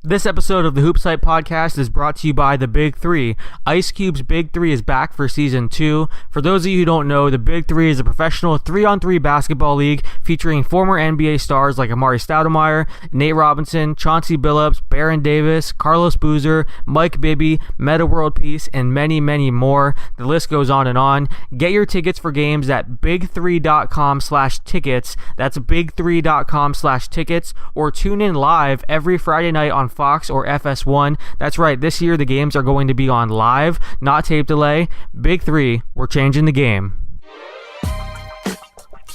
This episode of the HoopsHype Podcast is brought to you by the Big Three. Ice Cube's Big Three is back for Season 2. For those of you who don't know, the Big Three is a professional 3-on-3 basketball league featuring former NBA stars like Amari Stoudemire, Nate Robinson, Chauncey Billups, Baron Davis, Carlos Boozer, Mike Bibby, Meta World Peace, and many, many more. The list goes on and on. Get your tickets for games at big3.com/tickets. That's big3.com/tickets, or tune in live every Friday night on Fox or FS1. That's right, this year the games are going to be on live, not tape delay. Big Three, we're changing the game.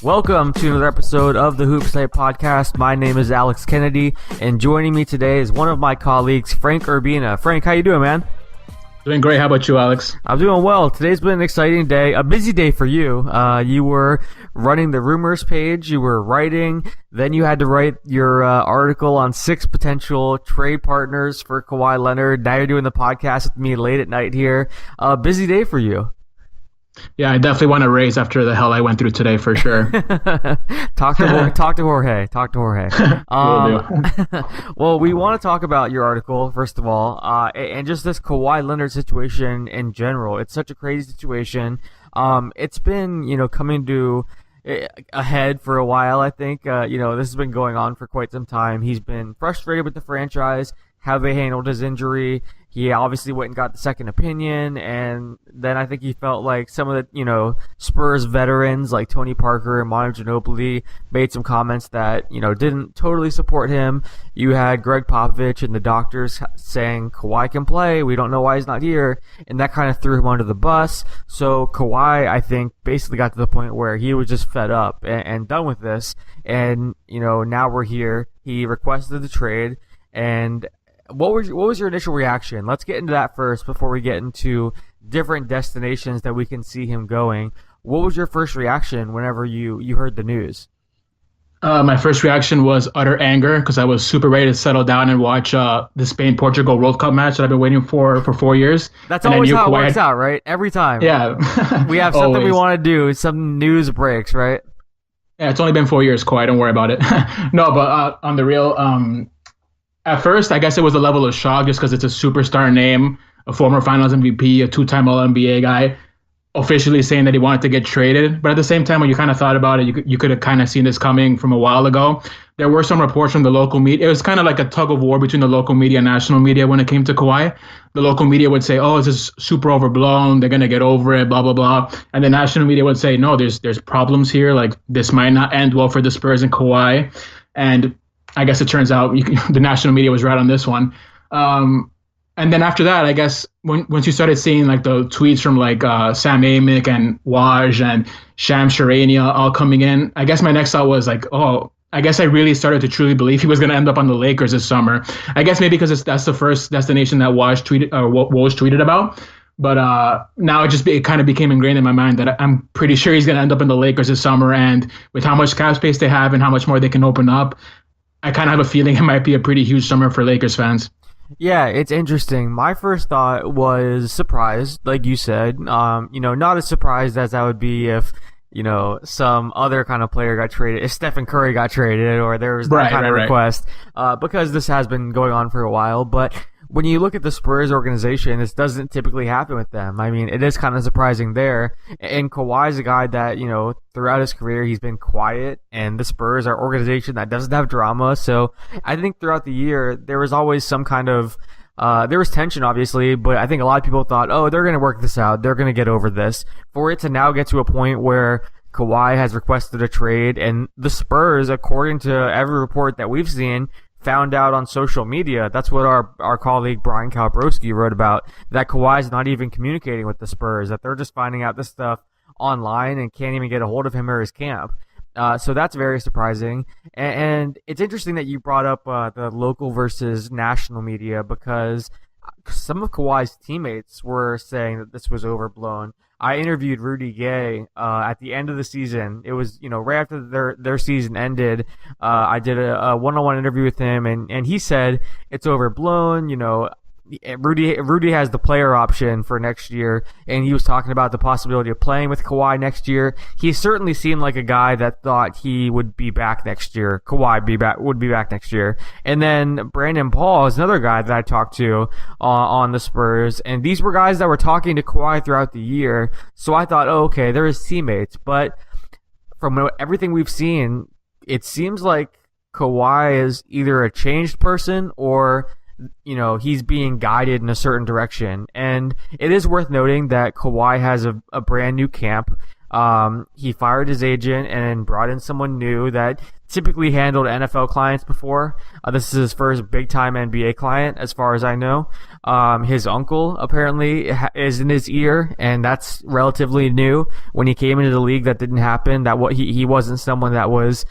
Welcome to another episode of the HoopsHype Podcast. My name is Alex Kennedy, and joining me today is one of my colleagues, Frank Urbina. Frank, how you doing, man? Doing great. How about you, Alex? I'm doing well. Today's been an exciting day, a busy day for you. You were running the rumors page, you were writing, then you had to write your article on 6 potential trade partners for Kawhi Leonard. Now you're doing the podcast with me late at night here. Busy day for you. Yeah, I definitely want to raise after the hell I went through today, for sure. Talk to Jorge. Talk to Jorge. Well, we want to talk about your article, first of all, and just this Kawhi Leonard situation in general. It's such a crazy situation. It's been, coming to ahead for a while, I think. This has been going on for quite some time. He's been frustrated with the franchise, how they handled his injury. He obviously went and got the second opinion, and then I think he felt like some of the, Spurs veterans like Tony Parker and Manu Ginobili made some comments that, didn't totally support him. You had Greg Popovich and the doctors saying Kawhi can play, we don't know why he's not here, and that kind of threw him under the bus. So Kawhi, I think, basically got to the point where he was just fed up and done with this, and, now we're here. He requested the trade, and what was your initial reaction? Let's get into that first before we get into different destinations that we can see him going. What was your first reaction whenever you heard the news? My first reaction was utter anger because I was super ready to settle down and watch the Spain-Portugal World Cup match that I've been waiting for 4 years. That's always how it works out, right? Every time. Yeah. We have something we want to do. Some news breaks, right? Yeah, it's only been 4 years, Kawhi. Don't worry about it. No, but on the real... At first, I guess it was a level of shock just because it's a superstar name, a former Finals MVP, a 2-time All-NBA guy, officially saying that he wanted to get traded. But at the same time, when you kind of thought about it, you could have kind of seen this coming from a while ago. There were some reports from the local media. It was kind of like a tug of war between the local media and national media when it came to Kawhi. The local media would say, oh, this is super overblown. They're going to get over it, blah, blah, blah. And the national media would say, no, there's problems here. Like, this might not end well for the Spurs and Kawhi. And I guess it turns out the national media was right on this one. And then after that, I guess once you started seeing like the tweets from like Sam Amick and Waj and Shams Charania all coming in, I guess my next thought was like, oh, I guess I really started to truly believe he was going to end up on the Lakers this summer. I guess maybe because that's the first destination that Waj tweeted about. But now it kind of became ingrained in my mind that I'm pretty sure he's going to end up in the Lakers this summer. And with how much cap space they have and how much more they can open up, I kind of have a feeling it might be a pretty huge summer for Lakers fans. Yeah, it's interesting. My first thought was surprised, like you said. Not as surprised as I would be if, some other kind of player got traded, if Stephen Curry got traded or there was that kind of request, because this has been going on for a while. But when you look at the Spurs organization, this doesn't typically happen with them. I mean, it is kind of surprising there. And Kawhi's a guy that, throughout his career, he's been quiet, and the Spurs are an organization that doesn't have drama. So I think throughout the year, there was always some kind of, there was tension, obviously, but I think a lot of people thought, oh, they're going to work this out. They're going to get over this. For it to now get to a point where Kawhi has requested a trade, and the Spurs, according to every report that we've seen, found out on social media. That's what our colleague Brian Kalbrowski wrote about, that Kawhi's not even communicating with the Spurs, that they're just finding out this stuff online and can't even get a hold of him or his camp. So that's very surprising. And it's interesting that you brought up the local versus national media, because some of Kawhi's teammates were saying that this was overblown. I interviewed Rudy Gay at the end of the season. It was, right after their season ended. I did a one-on-one interview with him, and he said it's overblown. Rudy has the player option for next year, and he was talking about the possibility of playing with Kawhi next year. He certainly seemed like a guy that thought he would be back next year. Kawhi would be back next year. And then Brandon Paul is another guy that I talked to on the Spurs, and these were guys that were talking to Kawhi throughout the year. So I thought, oh, okay, they're his teammates. But from everything we've seen, it seems like Kawhi is either a changed person or he's being guided in a certain direction. And it is worth noting that Kawhi has a brand new camp. He fired his agent and brought in someone new that typically handled NFL clients before. This is his first big-time NBA client, as far as I know. His uncle apparently is in his ear, and that's relatively new. When he came into the league, that didn't happen. He wasn't someone that was,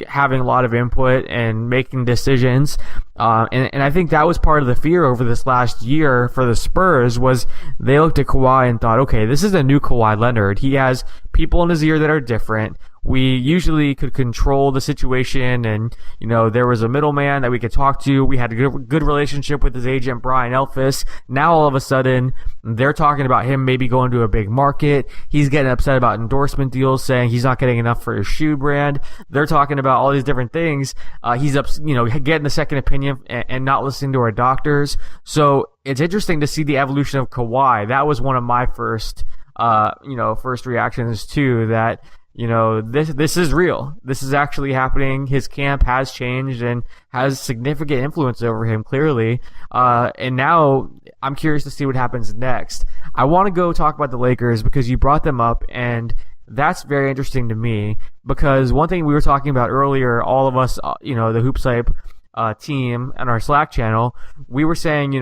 having a lot of input and making decisions. And I think that was part of the fear over this last year for the Spurs was they looked at Kawhi and thought, okay, this is a new Kawhi Leonard. He has people in his ear that are different. We usually could control the situation, and there was a middleman that we could talk to. We had a good relationship with his agent Brian Elfis. Now all of a sudden they're talking about him maybe going to a big market. He's getting upset about endorsement deals, saying he's not getting enough for his shoe brand. They're talking about all these different things. He's getting a second opinion and not listening to our doctors. So it's interesting to see the evolution of Kawhi. That was one of my first reactions too. That. This is real. This is actually happening. His camp has changed and has significant influence over him, clearly. And now I'm curious to see what happens next. I want to go talk about the Lakers because you brought them up, and that's very interesting to me because one thing we were talking about earlier, all of us, the HoopsHype team and our Slack channel, we were saying,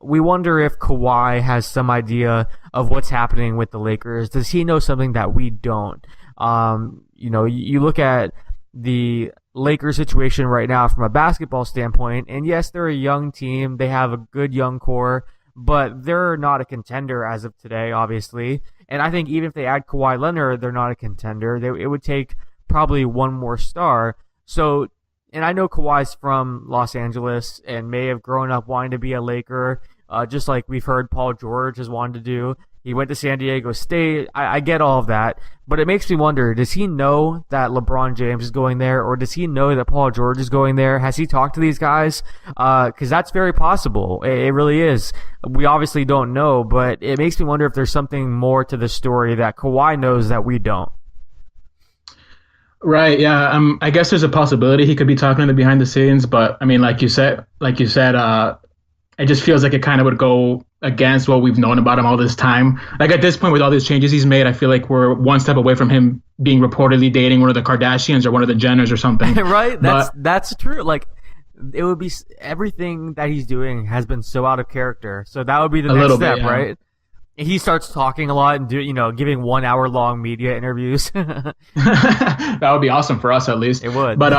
we wonder if Kawhi has some idea of what's happening with the Lakers. Does he know something that we don't? You look at the Lakers situation right now from a basketball standpoint, and yes, they're a young team. They have a good young core, but they're not a contender as of today, obviously. And I think even if they add Kawhi Leonard, they're not a contender. It would take probably one more star. So, and I know Kawhi's from Los Angeles and may have grown up wanting to be a Laker, just like we've heard Paul George has wanted to do. He went to San Diego State. I get all of that, but it makes me wonder, does he know that LeBron James is going there, or does he know that Paul George is going there? Has he talked to these guys? Because that's very possible. It really is. We obviously don't know, but it makes me wonder if there's something more to the story that Kawhi knows that we don't. Right. Yeah. I guess there's a possibility he could be talking to the behind the scenes, but I mean, like you said, it just feels like it kind of would go against what we've known about him all this time. Like at this point, with all these changes he's made, I feel like we're one step away from him being reportedly dating one of the Kardashians or one of the Jenners or something. Right? That's true. Like it would be everything that he's doing has been so out of character. So that would be the next step, yeah. Right? He starts talking a lot and giving 1 hour long media interviews. That would be awesome for us, at least. It would. But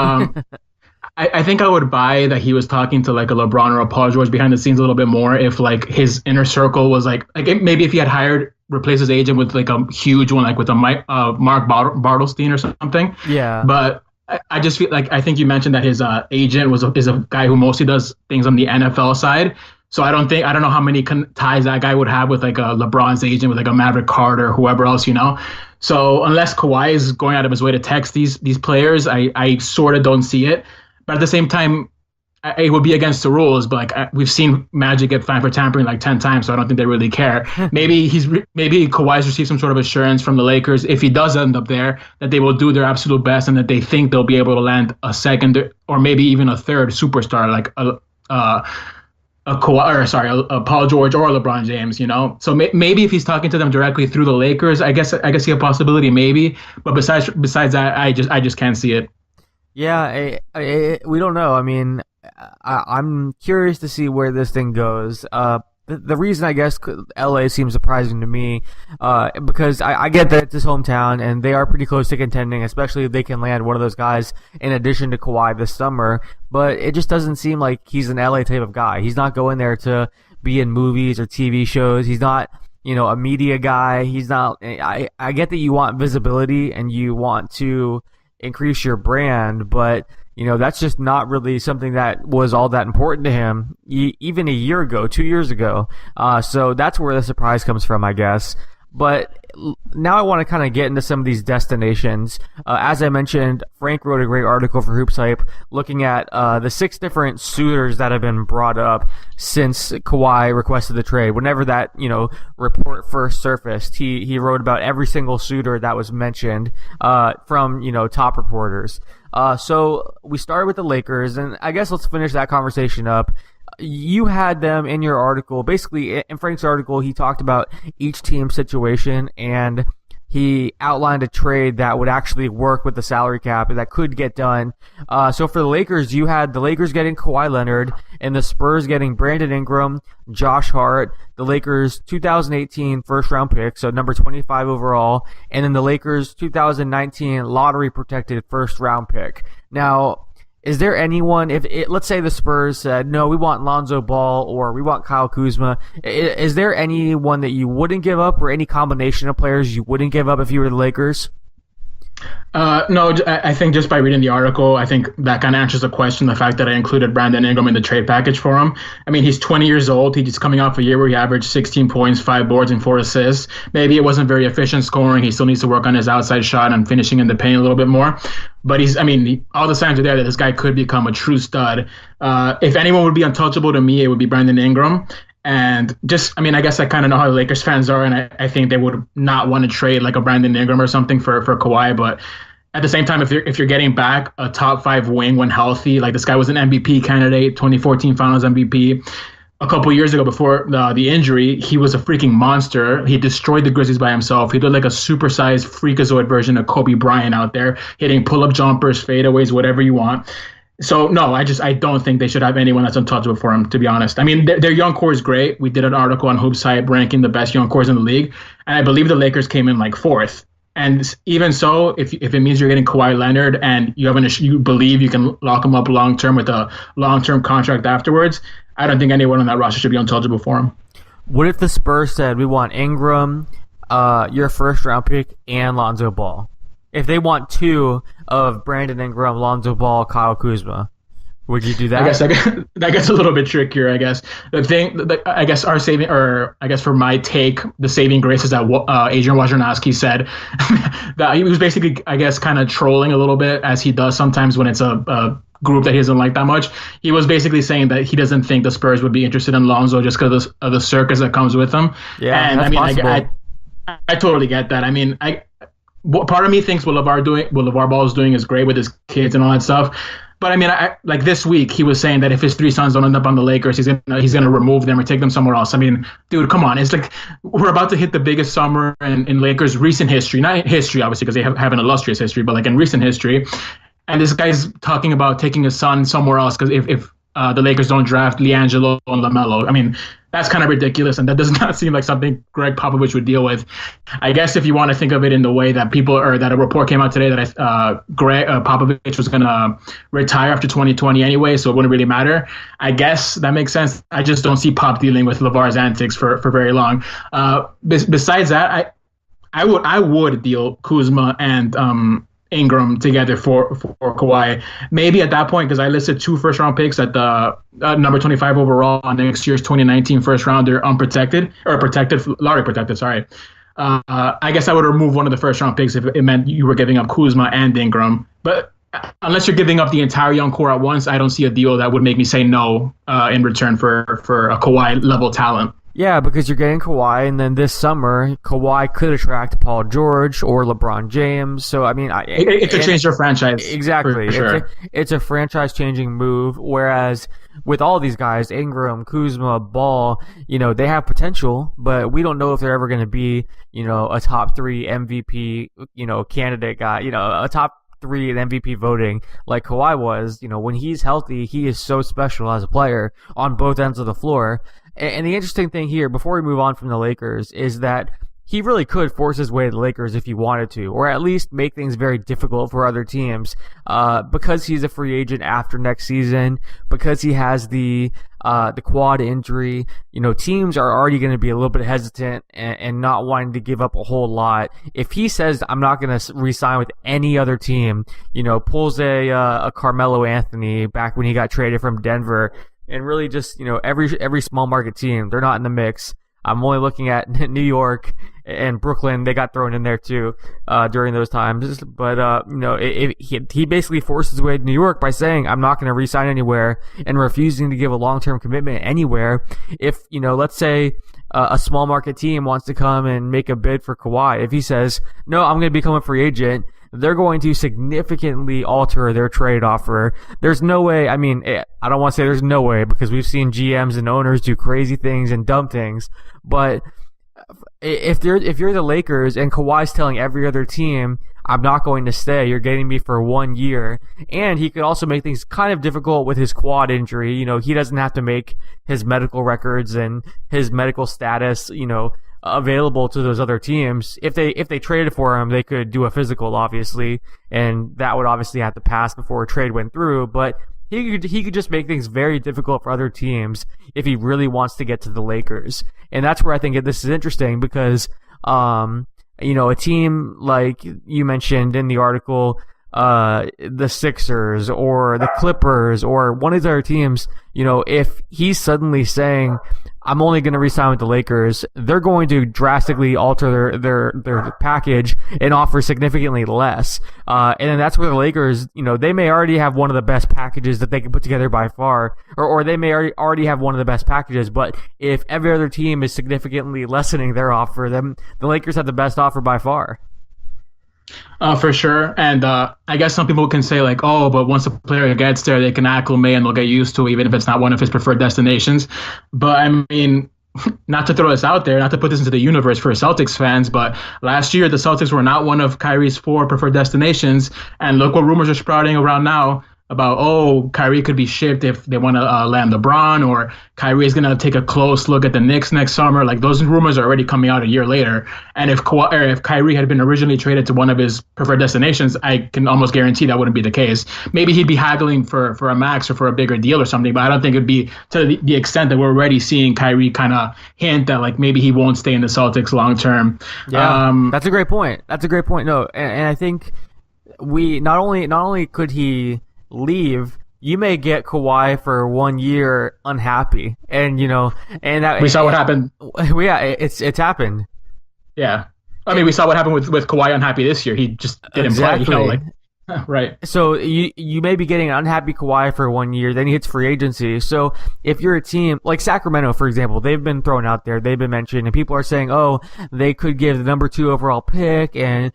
I think I would buy that he was talking to like a LeBron or a Paul George behind the scenes a little bit more if like his inner circle was like maybe if he had replaced his agent with like a huge one, like with a Mark Bartlestein or something. Yeah. But I just feel like I think you mentioned that his agent is a guy who mostly does things on the NFL side. So I don't know how many ties that guy would have with like a LeBron's agent, with like a Maverick Carter or whoever else, So unless Kawhi is going out of his way to text these players, I sort of don't see it. But at the same time, it would be against the rules. But like we've seen Magic get fined for tampering like 10 times, so I don't think they really care. Maybe Kawhi's received some sort of assurance from the Lakers, if he does end up there, that they will do their absolute best and that they think they'll be able to land a second or maybe even a third superstar, like a Paul George or a LeBron James, So maybe if he's talking to them directly through the Lakers, I guess see a possibility, maybe. But besides that, I just can't see it. Yeah, we don't know. I mean, I'm curious to see where this thing goes. The reason I guess LA seems surprising to me, because I get that it's his hometown and they are pretty close to contending, especially if they can land one of those guys in addition to Kawhi this summer. But it just doesn't seem like he's an LA type of guy. He's not going there to be in movies or TV shows. He's not, a media guy. He's not. I get that you want visibility and you want to increase your brand, but that's just not really something that was all that important to him even a year ago, 2 years ago. So that's where the surprise comes from, I guess. But now I want to kind of get into some of these destinations. As I mentioned, Frank wrote a great article for HoopsHype looking at the 6 different suitors that have been brought up since Kawhi requested the trade. Whenever that, report first surfaced, he wrote about every single suitor that was mentioned from, top reporters. So we started with the Lakers, and I guess let's finish that conversation up. You had them in your article. Basically, in Frank's article, he talked about each team's situation, and he outlined a trade that would actually work with the salary cap that could get done. So for the Lakers, you had the Lakers getting Kawhi Leonard and the Spurs getting Brandon Ingram, Josh Hart, the Lakers 2018 first-round pick, so number 25 overall, and then the Lakers 2019 lottery-protected first-round pick. Now, is there anyone, let's say the Spurs said, no, we want Lonzo Ball or we want Kyle Kuzma, is there anyone that you wouldn't give up or any combination of players you wouldn't give up if you were the Lakers? No, I think just by reading the article, I think that kind of answers the question, the fact that I included Brandon Ingram in the trade package for him. I mean, he's 20 years old. He's just coming off a year where he averaged 16 points, 5 boards, and 4 assists. Maybe it wasn't very efficient scoring. He still needs to work on his outside shot and finishing in the paint a little bit more. But all the signs are there that this guy could become a true stud. If anyone would be untouchable to me, it would be Brandon Ingram. And I guess I kind of know how the Lakers fans are, and I think they would not want to trade like a Brandon Ingram or something for Kawhi. But at the same time, if you're getting back a top 5 wing when healthy, like this guy was an MVP candidate, 2014 Finals MVP. A couple years ago before the injury, he was a freaking monster. He destroyed the Grizzlies by himself. He did like a supersized freakazoid version of Kobe Bryant out there, hitting pull-up jumpers, fadeaways, whatever you want. So, no, I don't think they should have anyone that's untouchable for him, to be honest. I mean, their young core is great. We did an article on HoopsHype ranking the best young cores in the league, and I believe the Lakers came in like 4th. And even so, if it means you're getting Kawhi Leonard and you believe you can lock him up long-term with a long-term contract afterwards, I don't think anyone on that roster should be untouchable for him. What if the Spurs said, we want Ingram, your first-round pick, and Lonzo Ball? If they want 2 of Brandon Ingram, Lonzo Ball, Kyle Kuzma, would you do that? I guess that gets a little bit trickier. I guess I guess our saving, or I guess for my take, the saving grace is that Adrian Wojnarowski said that he was basically, I guess, kind of trolling a little bit, as he does sometimes when it's a group that he doesn't like that much. He was basically saying that he doesn't think the Spurs would be interested in Lonzo just because of the circus that comes with him. Yeah, and that's possible. I totally get that. I mean, part of me thinks what LeVar Ball is doing is great with his kids and all that stuff. But I mean, like this week, he was saying that if his 3 sons don't end up on the Lakers, he's gonna remove them or take them somewhere else. I mean, dude, come on! It's like we're about to hit the biggest summer in Lakers' recent history. Not history, obviously, because they have an illustrious history, but like in recent history. And this guy's talking about taking his son somewhere else because if the Lakers don't draft LiAngelo and LaMelo, I mean, that's kind of ridiculous, and that does not seem like something Greg Popovich would deal with. I guess if you want to think of it in the way that that a report came out today that Greg Popovich was going to retire after 2020 anyway, so it wouldn't really matter. I guess that makes sense. I just don't see Pop dealing with LeVar's antics for very long. Besides that, I would deal Kuzma and Ingram together for Kawhi. Maybe at that point, because I listed 2 first-round picks at the number 25 overall on next year's 2019 first-rounder, lottery protected, sorry. I guess I would remove one of the first-round picks if it meant you were giving up Kuzma and Ingram. But unless you're giving up the entire young core at once, I don't see a deal that would make me say no in return for a Kawhi-level talent. Yeah, because you're getting Kawhi, and then this summer, Kawhi could attract Paul George or LeBron James. So, I mean, it could change their franchise. Exactly. For sure. It's a franchise-changing move, whereas with all these guys, Ingram, Kuzma, Ball, they have potential, but we don't know if they're ever going to be, a top 3 MVP, candidate guy, a top 3 in MVP voting like Kawhi was. When he's healthy, he is so special as a player on both ends of the floor. And the interesting thing here, before we move on from the Lakers, is that he really could force his way to the Lakers if he wanted to, or at least make things very difficult for other teams, because he's a free agent after next season, because he has the quad injury. Teams are already going to be a little bit hesitant and not wanting to give up a whole lot. If he says, I'm not going to re-sign with any other team, pulls a Carmelo Anthony back when he got traded from Denver, and really just, every small market team, they're not in the mix. I'm only looking at New York and Brooklyn. They got thrown in there too during those times. But he basically forces his way to New York by saying, I'm not going to re-sign anywhere, and refusing to give a long-term commitment anywhere. If, let's say a small market team wants to come and make a bid for Kawhi, if he says, no, I'm going to become a free agent, they're going to significantly alter their trade offer. There's no way. I mean, I don't want to say there's no way, because we've seen GMs and owners do crazy things and dumb things. But if you're the Lakers and Kawhi's telling every other team, I'm not going to stay, you're getting me for 1 year, and he could also make things kind of difficult with his quad injury. He doesn't have to make his medical records and his medical status, available to those other teams. If they traded for him, they could do a physical, obviously, and that would obviously have to pass before a trade went through. But he could just make things very difficult for other teams if he really wants to get to the Lakers. And that's where I think this is interesting, because a team like you mentioned in the article, the Sixers or the Clippers or one of these other teams, if he's suddenly saying, I'm only going to re-sign with the Lakers, they're going to drastically alter their package and offer significantly less. And then that's where the Lakers, they may already have one of the best packages that they can put together by far, or they may already have one of the best packages. But if every other team is significantly lessening their offer, then the Lakers have the best offer by far. For sure. And I guess some people can say like, oh, but once a player gets there, they can acclimate and they'll get used to it, even if it's not one of his preferred destinations. But I mean, not to throw this out there, not to put this into the universe for Celtics fans, but last year the Celtics were not one of Kyrie's 4 preferred destinations. And look what rumors are sprouting around now about, oh, Kyrie could be shipped if they want to land LeBron, or Kyrie is going to take a close look at the Knicks next summer. Like, those rumors are already coming out a year later. And if Kyrie had been originally traded to one of his preferred destinations, I can almost guarantee that wouldn't be the case. Maybe he'd be haggling for a max or for a bigger deal or something, but I don't think it'd be to the extent that we're already seeing Kyrie kind of hint that like maybe he won't stay in the Celtics long term. Yeah, that's a great point. No, and I think we not only could he leave, you may get Kawhi for 1 year unhappy, and and that, we saw what happened. Yeah, it's happened. Yeah, I mean, we saw what happened with Kawhi unhappy this year. He just didn't play. Right. So you may be getting an unhappy Kawhi for 1 year, then he hits free agency. So if you're a team like Sacramento, for example, they've been thrown out there, they've been mentioned, and people are saying, oh, they could give the number 2 overall pick and,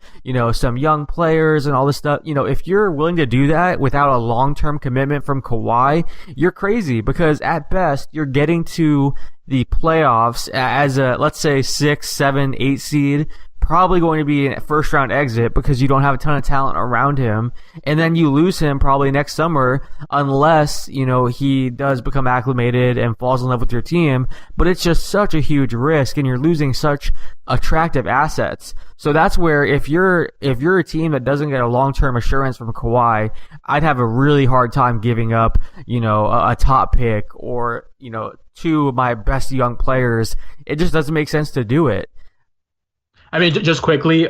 some young players and all this stuff. If you're willing to do that without a long-term commitment from Kawhi, you're crazy, because at best you're getting to the playoffs as a, let's say, 6, 7, 8 seed, probably going to be a first-round exit because you don't have a ton of talent around him, and then you lose him probably next summer unless, he does become acclimated and falls in love with your team. But it's just such a huge risk, and you're losing such attractive assets. So that's where if you're a team that doesn't get a long-term assurance from Kawhi, I'd have a really hard time giving up, a top pick or, 2 of my best young players. It just doesn't make sense to do it. I mean, just quickly,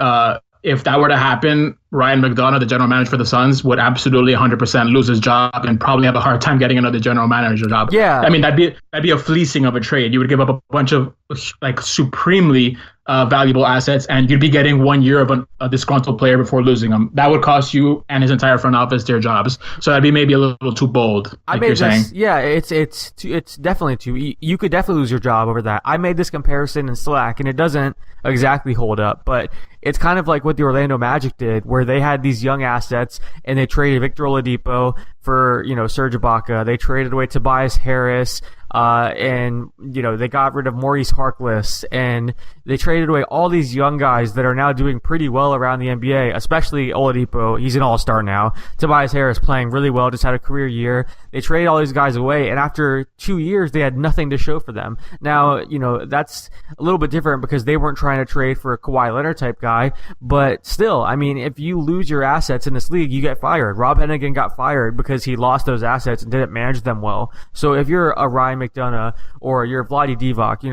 if that were to happen, Ryan McDonough, the general manager for the Suns, would absolutely 100% lose his job and probably have a hard time getting another general manager job. Yeah. I mean, that'd be a fleecing of a trade. You would give up a bunch of like supremely valuable assets, and you'd be getting 1 year of a disgruntled player before losing them. That would cost you and his entire front office their jobs. So that'd be maybe a little too bold, like you're saying. Yeah, it's definitely too. You could definitely lose your job over that. I made this comparison in Slack, and it doesn't exactly hold up, but it's kind of like what the Orlando Magic did, where they had these young assets and they traded Victor Oladipo for, Serge Ibaka. They traded away Tobias Harris. and they got rid of Maurice Harkless, and they traded away all these young guys that are now doing pretty well around the NBA, especially Oladipo. He's an all-star now. Tobias Harris playing really well, just had a career year. They traded all these guys away, and after 2 years, they had nothing to show for them. Now, that's a little bit different because they weren't trying to trade for a Kawhi Leonard type guy, but still, I mean, if you lose your assets in this league, you get fired. Rob Hennigan got fired because he lost those assets and didn't manage them well. So if you're a Ryan McDonough or you're Vlade Divac,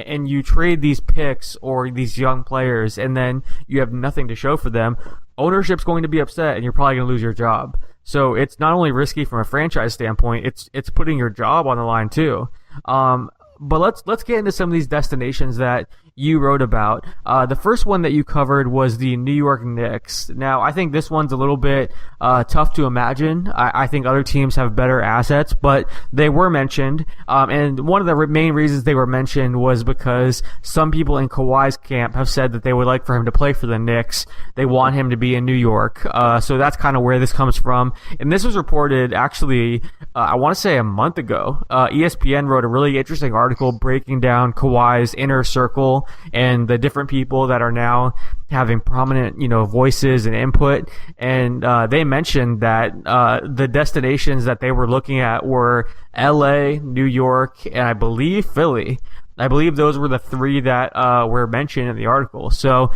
and you trade these picks or these young players and then you have nothing to show for them, ownership's going to be upset and you're probably going to lose your job. So it's not only risky from a franchise standpoint, it's putting your job on the line too. But let's get into some of these destinations that you wrote about. The first one that you covered was the New York Knicks. Now, I think this one's a little bit tough to imagine. I think other teams have better assets, but they were mentioned. And one of the main reasons they were mentioned was because some people in Kawhi's camp have said that they would like for him to play for the Knicks. They want him to be in New York. So that's kind of where this comes from. And this was reported actually, I want to say a month ago. ESPN wrote a really interesting article breaking down Kawhi's inner circle and the different people that are now having prominent, voices and input. And they mentioned that the destinations that they were looking at were LA, New York, and I believe Philly. I believe those were the three that were mentioned in the article. So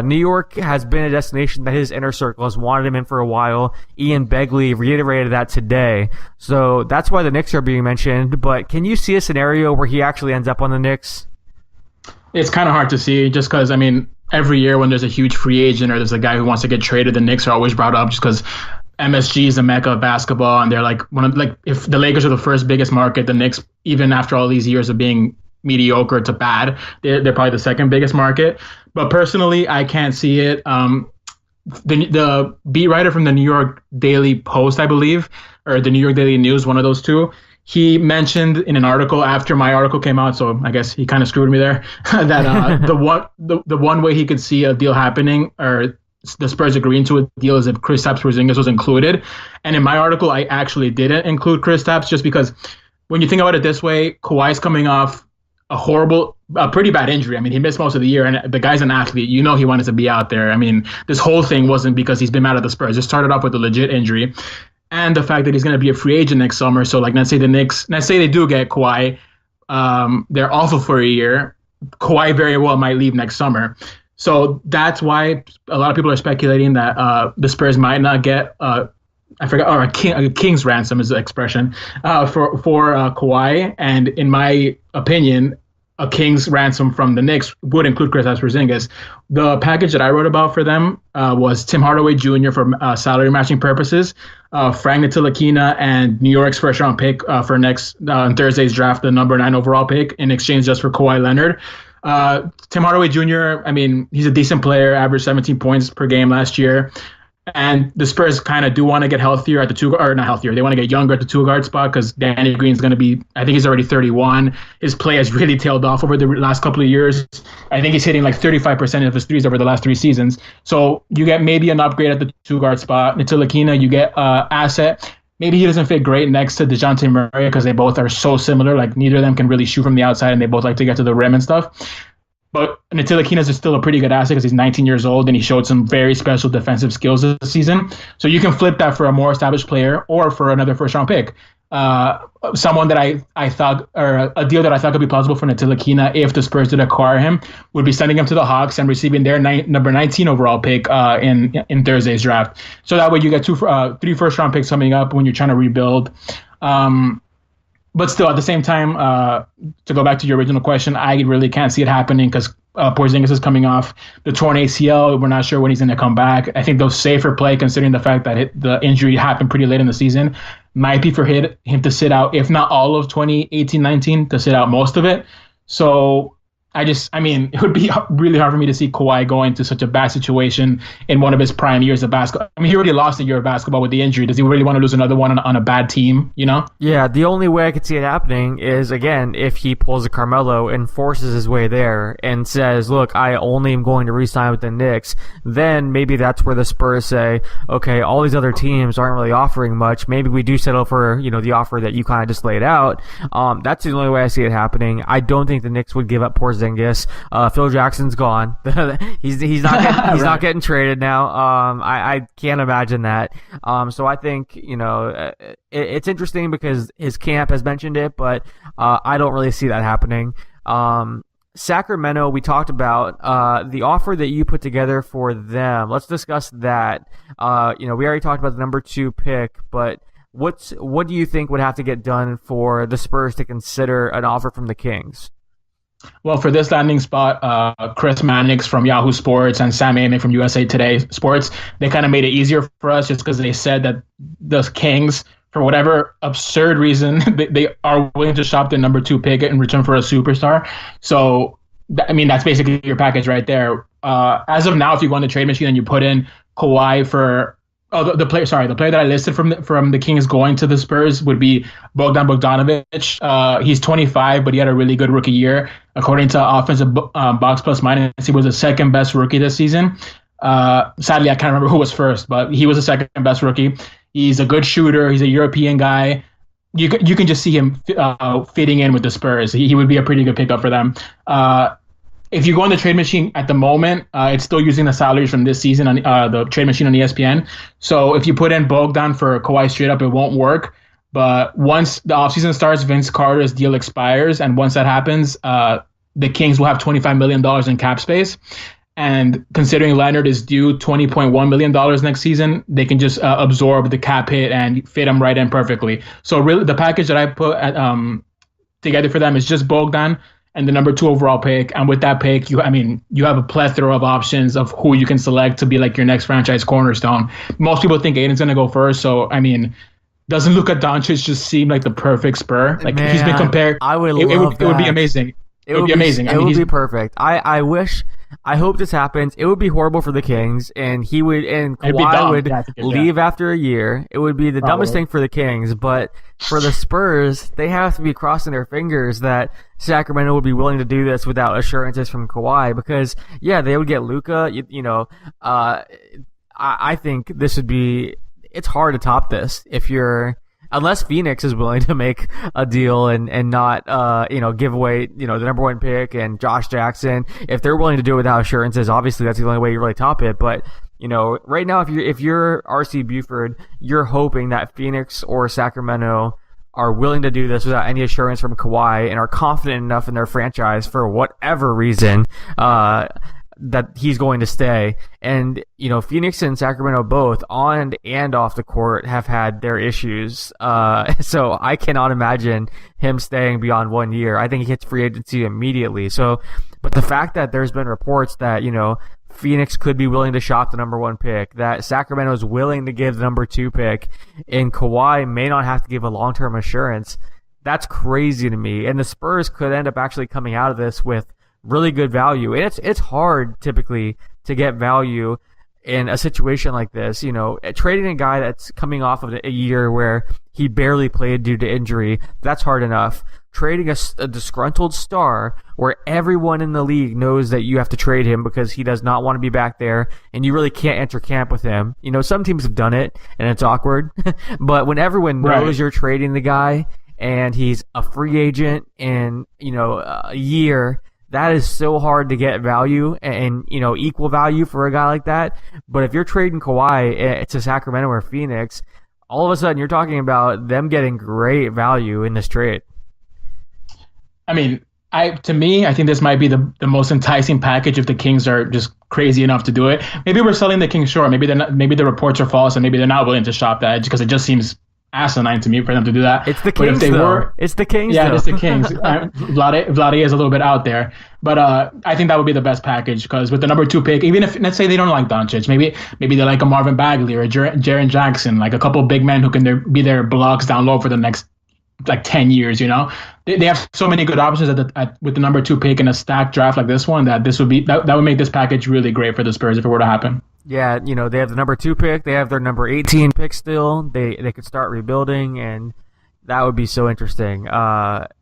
New York has been a destination that his inner circle has wanted him in for a while. Ian Begley reiterated that today. So that's why the Knicks are being mentioned. But can you see a scenario where he actually ends up on the Knicks? It's kind of hard to see just because, every year when there's a huge free agent or there's a guy who wants to get traded, the Knicks are always brought up just because MSG is the mecca of basketball. And they're if the Lakers are the first biggest market, the Knicks, even after all these years of being mediocre to bad, they're probably the second biggest market. But personally, I can't see it. The beat writer from the New York Daily Post, I believe, or the New York Daily News, one of those two, he mentioned in an article after my article came out, so I guess he kind of screwed me there, that the one way he could see a deal happening or the Spurs agreeing to a deal is if Kristaps Porzingis was included. And in my article, I actually didn't include Kristaps just because when you think about it this way, Kawhi's coming off a pretty bad injury. He missed most of the year, and the guy's an athlete. He wanted to be out there. This whole thing wasn't because he's been mad at the Spurs. It started off with a legit injury. And the fact that he's going to be a free agent next summer. So, let's say the Knicks, let's say they do get Kawhi, they're awful for a year. Kawhi very well might leave next summer. So that's why a lot of people are speculating that the Spurs might not get a king's ransom is the expression for Kawhi. And in my opinion, a king's ransom from the Knicks would include Kristaps Porzingis. The package that I wrote about for them was Tim Hardaway Jr. for salary matching purposes, Frank Ntilikina, and New York's first-round pick for next Thursday's draft, the number 9 overall pick, in exchange just for Kawhi Leonard. Tim Hardaway Jr., he's a decent player, averaged 17 points per game last year. And the Spurs kind of do want to get healthier at the not healthier. They want to get younger at the 2 guard spot because Danny Green's going to be, I think he's already 31. His play has really tailed off over the last couple of years. I think he's hitting 35% of his threes over the last 3 seasons. So you get maybe an upgrade at the 2 guard spot. Ntilikina, you get asset. Maybe he doesn't fit great next to DeJounte Murray because they both are so similar. Neither of them can really shoot from the outside and they both like to get to the rim and stuff. But Ntilikina is still a pretty good asset because he's 19 years old and he showed some very special defensive skills this season. So you can flip that for a more established player or for another first-round pick. Someone that I thought, or a deal that I thought could be plausible for Ntilikina if the Spurs did acquire him, would be sending him to the Hawks and receiving their number 19 overall pick in Thursday's draft. So that way you get 3 first-round picks coming up when you're trying to rebuild. But still, at the same time, to go back to your original question, I really can't see it happening because Porzingis is coming off the torn ACL. We're not sure when he's going to come back. I think the safer play, considering the fact that the injury happened pretty late in the season, might be for him to sit out, if not all of 2018-19, to sit out most of it. So I mean, it would be really hard for me to see Kawhi go into such a bad situation in one of his prime years of basketball. I mean, he already lost a year of basketball with the injury. Does he really want to lose another one on a bad team, you know? Yeah, the only way I could see it happening is, again, if he pulls a Carmelo and forces his way there and says, look, I only am going to re-sign with the Knicks, then maybe that's where the Spurs say, okay, all these other teams aren't really offering much. Maybe we do settle for, the offer that you kind of just laid out. That's the only way I see it happening. I don't think the Knicks would give up Porzingis. Phil Jackson's gone. he's not getting traded now. I can't imagine that. So I think it's interesting because his camp has mentioned it, but I don't really see that happening. Sacramento, we talked about the offer that you put together for them. Let's discuss that. We already talked about the number 2 pick, but what do you think would have to get done for the Spurs to consider an offer from the Kings? Well, for this landing spot, Chris Mannix from Yahoo Sports and Sam Amick from USA Today Sports, they kind of made it easier for us just because they said that the Kings, for whatever absurd reason, they are willing to shop the number 2 pick in return for a superstar. So, I mean, that's basically your package right there. As of now, if you go on the trade machine and you put in Kawhi for the player that I listed from the Kings going to the Spurs would be Bogdan Bogdanovic. He's 25, but he had a really good rookie year. According to Offensive Box Plus Minus, he was the second best rookie this season. Sadly, I can't remember who was first, but he was the second best rookie. He's a good shooter. He's a European guy. You can just see him fitting in with the Spurs. He would be a pretty good pickup for them. If you go on the trade machine at the moment, it's still using the salaries from this season on the trade machine on ESPN. So if you put in Bogdan for Kawhi straight up, it won't work. But once the offseason starts, Vince Carter's deal expires. And once that happens, the Kings will have $25 million in cap space. And considering Leonard is due $20.1 million next season, they can just absorb the cap hit and fit him right in perfectly. So really, the package that I put together for them is just Bogdan and the number 2 overall pick. And with that pick, you have a plethora of options of who you can select to be like your next franchise cornerstone. Most people think Aiden's going to go first. So, I mean, doesn't Luka Doncic just seem like the perfect Spur? Like, he's been compared. I would love that. It would be amazing. It would be amazing. It would be perfect. I hope this happens. It would be horrible for the Kings, and Kawhi would leave after a year. It would be the dumbest thing for the Kings, but for the Spurs, they have to be crossing their fingers that Sacramento would be willing to do this without assurances from Kawhi, because they would get Luka. I think this would be. It's hard to top this unless Phoenix is willing to make a deal and not give away the number 1 pick and Josh Jackson. If they're willing to do it without assurances, obviously that's the only way you really top it. But right now, if you're RC Buford, you're hoping that Phoenix or Sacramento are willing to do this without any assurance from Kawhi and are confident enough in their franchise for whatever reason that he's going to stay. And Phoenix and Sacramento both on and off the court have had their issues, so I cannot imagine him staying beyond 1 year. I think he hits free agency immediately. So, but the fact that there's been reports that Phoenix could be willing to shop the number 1 pick, that Sacramento is willing to give the number 2 pick, and Kawhi may not have to give a long-term assurance, that's crazy to me. And the Spurs could end up actually coming out of this with really good value. And it's hard typically to get value in a situation like this. Trading a guy that's coming off of a year where he barely played due to injury, that's hard enough. Trading a disgruntled star where everyone in the league knows that you have to trade him because he does not want to be back there and you really can't enter camp with him. Some teams have done it and it's awkward, but when everyone knows you're trading the guy and he's a free agent in a year, that is so hard to get value and equal value for a guy like that. But if you're trading Kawhi to Sacramento or Phoenix, all of a sudden you're talking about them getting great value in this trade. I mean, I think this might be the most enticing package if the Kings are just crazy enough to do it. Maybe we're selling the Kings short. Maybe they're not, maybe the reports are false and maybe they're not willing to shop that because it just seems asinine to me for them to do that. It's the Kings, it's the Kings. Yeah, it's the Kings. Vlade is a little bit out there, but I think that would be the best package because with the number 2 pick, even if let's say they don't like Doncic, maybe they like a Marvin Bagley or Jaren Jackson, like a couple of big men who can be their blocks down low for the next like 10 years. They have so many good options with the number 2 pick in a stacked draft like this one that that would make this package really great for the Spurs if it were to happen. Yeah, they have the number 2 pick. They have their number 18 pick still. They could start rebuilding, and that would be so interesting.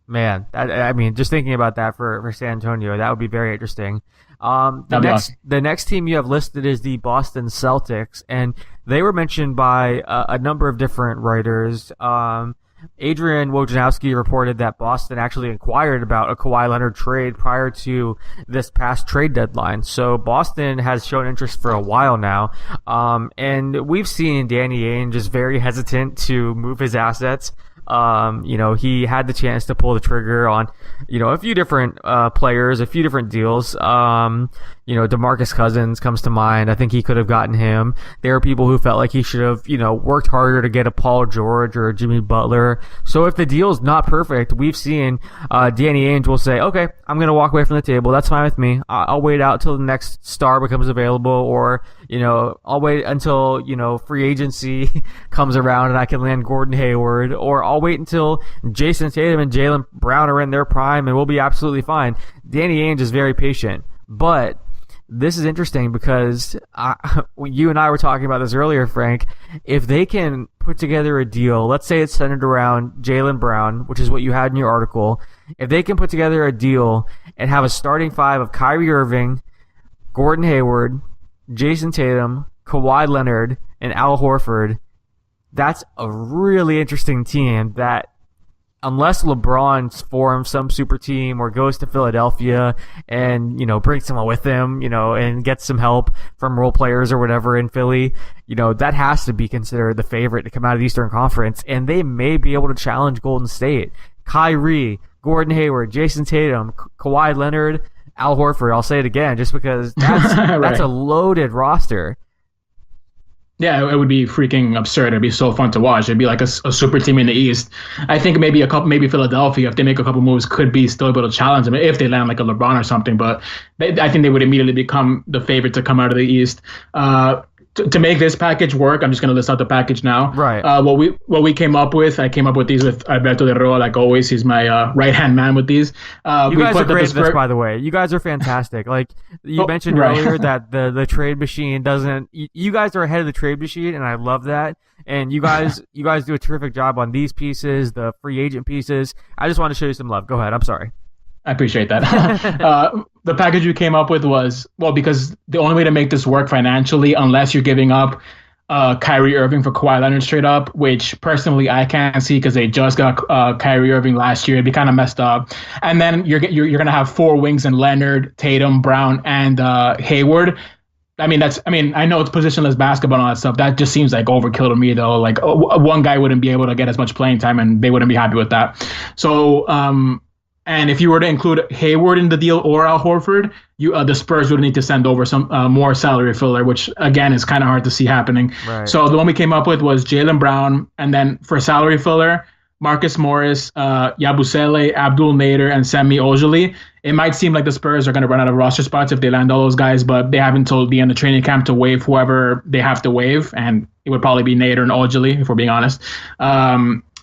Man, just thinking about that for San Antonio, that would be very interesting. The next team you have listed is the Boston Celtics, and they were mentioned by a number of different writers. Adrian Wojnarowski reported that Boston actually inquired about a Kawhi Leonard trade prior to this past trade deadline. So Boston has shown interest for a while now. And we've seen Danny Ainge just very hesitant to move his assets. He had the chance to pull the trigger on, a few different players, a few different deals. DeMarcus Cousins comes to mind. I think he could have gotten him. There are people who felt like he should have, worked harder to get a Paul George or a Jimmy Butler. So if the deal's not perfect, we've seen Danny Ainge will say, okay, I'm going to walk away from the table. That's fine with me. I'll wait out till the next star becomes available, or, I'll wait until, free agency comes around and I can land Gordon Hayward, or I'll wait until Jason Tatum and Jaylen Brown are in their prime and we'll be absolutely fine. Danny Ainge is very patient, but this is interesting because you and I were talking about this earlier, Frank. If they can put together a deal, let's say it's centered around Jaylen Brown, which is what you had in your article. If they can put together a deal and have a starting 5 of Kyrie Irving, Gordon Hayward, Jason Tatum, Kawhi Leonard, and Al Horford, that's a really interesting team that, unless LeBron forms some super team or goes to Philadelphia and, brings someone with him, and gets some help from role players or whatever in Philly, that has to be considered the favorite to come out of the Eastern Conference, and they may be able to challenge Golden State. Kyrie, Gordon Hayward, Jason Tatum, Kawhi Leonard, Al Horford. I'll say it again just because that's, right. That's a loaded roster. Yeah, it would be freaking absurd. It'd be so fun to watch. It'd be like a super team in the East. I think maybe Philadelphia, if they make a couple moves, could be still able to challenge them if they land like a LeBron or something. But I think they would immediately become the favorite to come out of the East. To make this package work, I'm just going to list out the package now. Right. What we came up with, I came up with these with Alberto De Roa, like always. He's my right-hand man with these. You guys are great at this, by the way. You guys are fantastic. Like you mentioned earlier that the trade machine doesn't. You guys are ahead of the trade machine, and I love that. And you guys do a terrific job on these pieces, the free agent pieces. I just want to show you some love. Go ahead. I'm sorry. I appreciate that. The package we came up with was, because the only way to make this work financially, unless you're giving up Kyrie Irving for Kawhi Leonard straight up, which personally I can't see because they just got Kyrie Irving last year. It'd be kind of messed up. And then you're going to have 4 wings in Leonard, Tatum, Brown, and Hayward. I know it's positionless basketball and all that stuff. That just seems like overkill to me, though. Like one guy wouldn't be able to get as much playing time, and they wouldn't be happy with that. So, and if you were to include Hayward in the deal or Al Horford, the Spurs would need to send over some more salary filler, which, again, is kind of hard to see happening. Right. So the one we came up with was Jaylen Brown, and then for salary filler, Marcus Morris, Yabusele, Abdul Nader, and Semi Ojeleye. It might seem like the Spurs are going to run out of roster spots if they land all those guys, but they haven't told the end of training camp to waive whoever they have to waive, and it would probably be Nader and Ojeleye, if we're being honest.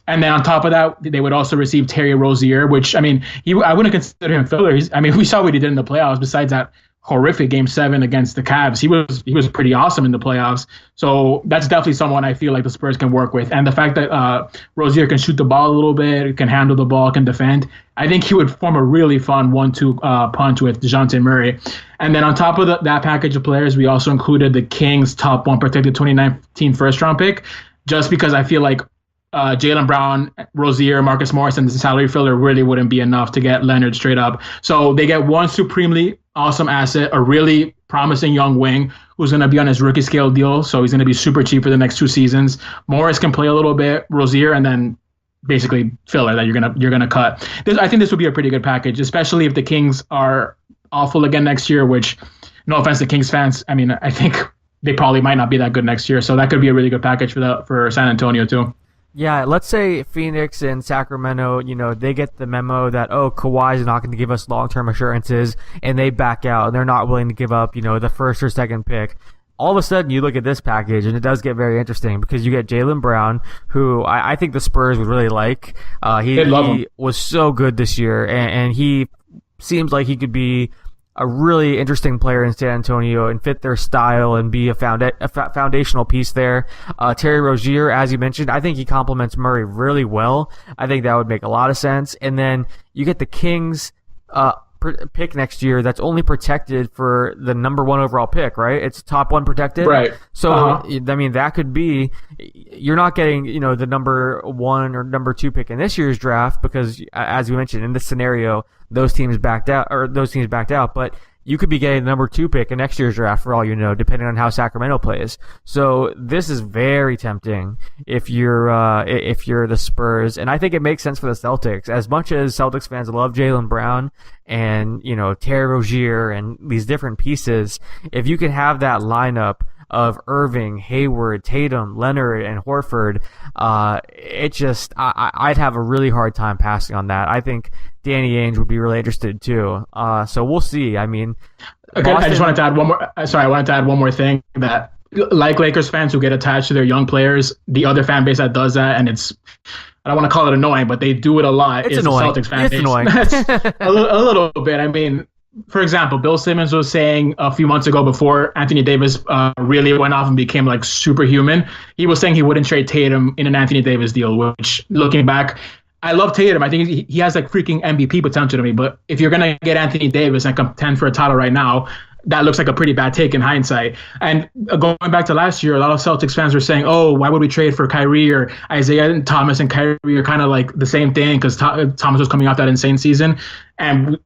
And then on top of that, they would also receive Terry Rozier, which, I wouldn't consider him filler. We saw what he did in the playoffs. Besides that horrific Game 7 against the Cavs, he was pretty awesome in the playoffs. So that's definitely someone I feel like the Spurs can work with. And the fact that Rozier can shoot the ball a little bit, can handle the ball, can defend, I think he would form a really fun 1-2 punch with DeJounte Murray. And then on top of that package of players, we also included the Kings' top 1 protected 2019 first-round pick, just because I feel like Jaylen Brown, Rozier, Marcus Morris, and the salary filler really wouldn't be enough to get Leonard straight up. So they get one supremely awesome asset, a really promising young wing who's going to be on his rookie scale deal. So he's going to be super cheap for the next 2 seasons. Morris can play a little bit, Rozier, and then basically filler that you're gonna cut. I think this would be a pretty good package, especially if the Kings are awful again next year. Which, no offense to Kings fans, I think they probably might not be that good next year. So that could be a really good package for San Antonio too. Yeah, let's say Phoenix and Sacramento, they get the memo that, Kawhi is not going to give us long-term assurances, and they back out, and they're not willing to give up, the first or second pick. all of a sudden you look at this package and it does get very interesting because you get Jaylen Brown, who I think the Spurs would really like. He was so good this year, and he seems like he could be a really interesting player in San Antonio and fit their style and be a foundational piece there. Terry Rozier, as you mentioned, I think he complements Murray really well. I think that would make a lot of sense. And then you get the Kings pick next year that's only protected for the number 1 overall pick, right? It's top 1 protected. Right. So, I mean, that could be, you're not getting, the number 1 or number 2 pick in this year's draft because, as we mentioned, in this scenario, those teams backed out, but you could be getting the number 2 pick in next year's draft for all you know, depending on how Sacramento plays. So this is very tempting if you're the Spurs, and I think it makes sense for the Celtics. As much as Celtics fans love Jaylen Brown and Terry Rozier and these different pieces, if you can have that lineup of Irving, Hayward, Tatum, Leonard, and Horford, I'd have a really hard time passing on that. I think Danny Ainge would be really interested too. So we'll see. I mean, okay, I just wanted to add one more. I wanted to add one more thing that, like Lakers fans who get attached to their young players, the other fan base that does that, and I don't want to call it annoying, but they do it a lot. It's annoying. The Celtics fan it's base. Annoying. a little bit. I mean, for example, Bill Simmons was saying a few months ago before Anthony Davis really went off and became like superhuman, he was saying he wouldn't trade Tatum in an Anthony Davis deal, which, looking back, I love Tatum. I think he has like freaking MVP potential to me. But if you're going to get Anthony Davis and contend for a title right now, that looks like a pretty bad take in hindsight. And going back to last year, a lot of Celtics fans were saying, oh, why would we trade for Kyrie? Or Isaiah Thomas and Kyrie are kind of like the same thing because Thomas was coming off that insane season. And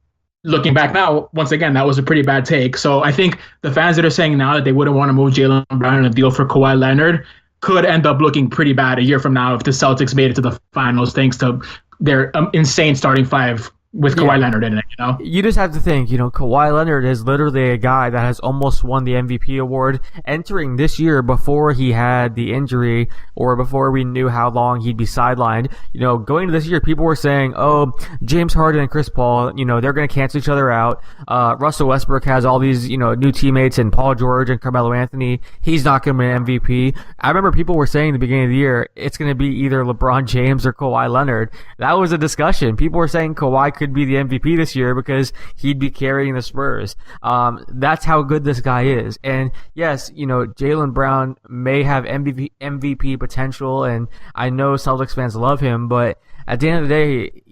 looking back now, once again, that was a pretty bad take. So I think the fans that are saying now that they wouldn't want to move Jaylen Brown in a deal for Kawhi Leonard could end up looking pretty bad a year from now if the Celtics made it to the finals thanks to their insane starting 5 with Kawhi Leonard in it, You just have to think, Kawhi Leonard is literally a guy that has almost won the MVP award entering this year before he had the injury or before we knew how long he'd be sidelined. Going to this year, people were saying, oh, James Harden and Chris Paul, they're going to cancel each other out. Russell Westbrook has all these, new teammates and Paul George and Carmelo Anthony. He's not going to be an MVP. I remember people were saying at the beginning of the year, it's going to be either LeBron James or Kawhi Leonard. That was a discussion. People were saying Kawhi could be the MVP this year because he'd be carrying the Spurs. That's how good this guy is. And yes, Jaylen Brown may have MVP potential, and I know Celtics fans love him, but at the end of the day,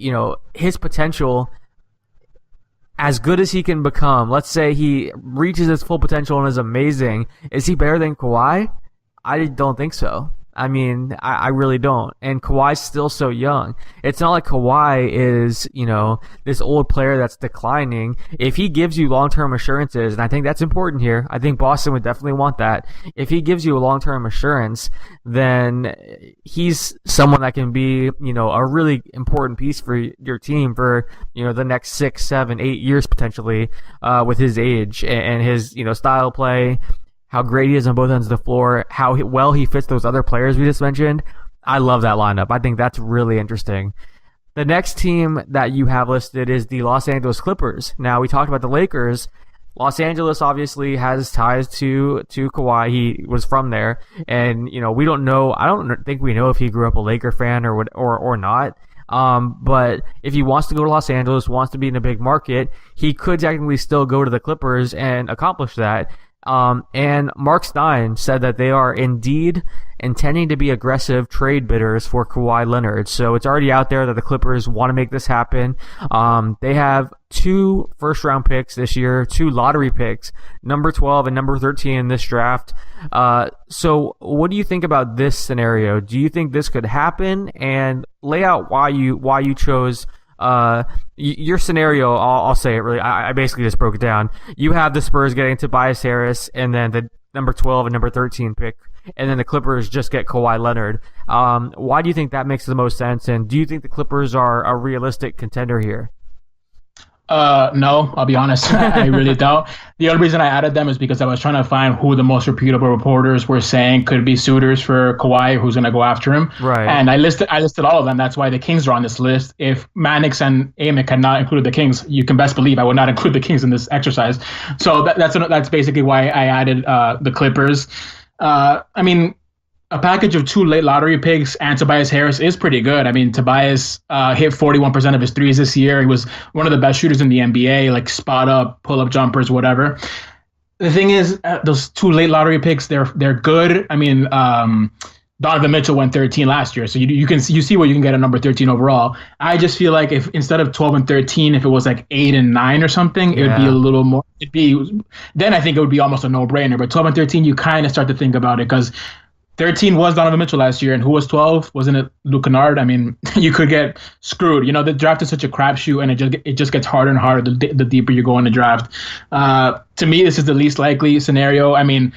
his potential, as good as he can become, let's say he reaches his full potential and is amazing, is he better than Kawhi? I don't think so. I mean, I really don't. And Kawhi's still so young. It's not like Kawhi is, this old player that's declining. If he gives you long-term assurances, and I think that's important here, I think Boston would definitely want that. If he gives you a long-term assurance, then he's someone that can be, a really important piece for your team for, the next 6, 7, 8 years potentially, with his age and his, style of play, how great he is on both ends of the floor, how well he fits those other players we just mentioned. I love that lineup. I think that's really interesting. The next team that you have listed is the Los Angeles Clippers. Now, we talked about the Lakers. Los Angeles obviously has ties to Kawhi. He was from there. And, we don't know. I don't think we know if he grew up a Laker fan or not. But if he wants to go to Los Angeles, wants to be in a big market, he could technically still go to the Clippers and accomplish that. And Mark Stein said that they are indeed intending to be aggressive trade bidders for Kawhi Leonard. So it's already out there that the Clippers want to make this happen. They have 2 first-round picks this year, 2 lottery picks, number 12 and number 13 in this draft. So what do you think about this scenario? Do you think this could happen? And lay out why you chose your scenario. I'll say it really. I basically just broke it down. You have the Spurs getting Tobias Harris and then the number 12 and number 13 pick, and then the Clippers just get Kawhi Leonard. Why do you think that makes the most sense? And do you think the Clippers are a realistic contender here? No, I'll be honest. I really don't. The only reason I added them is because I was trying to find who the most reputable reporters were saying could be suitors for Kawhi, who's going to go after him. Right. And I listed all of them. That's why the Kings are on this list. If Mannix and Amick had not included the Kings, you can best believe I would not include the Kings in this exercise. So that's basically why I added the Clippers. I mean, a package of 2 late lottery picks and Tobias Harris is pretty good. I mean, Tobias hit 41% of his threes this year. He was one of the best shooters in the NBA, like spot up, pull up jumpers, whatever. The thing is, those 2 late lottery picks, they're good. I mean, Donovan Mitchell went 13 last year, so you see what you can get at number 13 overall. I just feel like if instead of 12 and 13, if it was like 8 and 9 or something, it would be a little more. Then I think it would be almost a no-brainer. But 12 and 13, you kind of start to think about it because 13 was Donovan Mitchell last year, and who was 12? Wasn't it Luke Kennard? I mean, you could get screwed. The draft is such a crapshoot, and it just gets harder and harder the deeper you go in the draft. To me, this is the least likely scenario. I mean,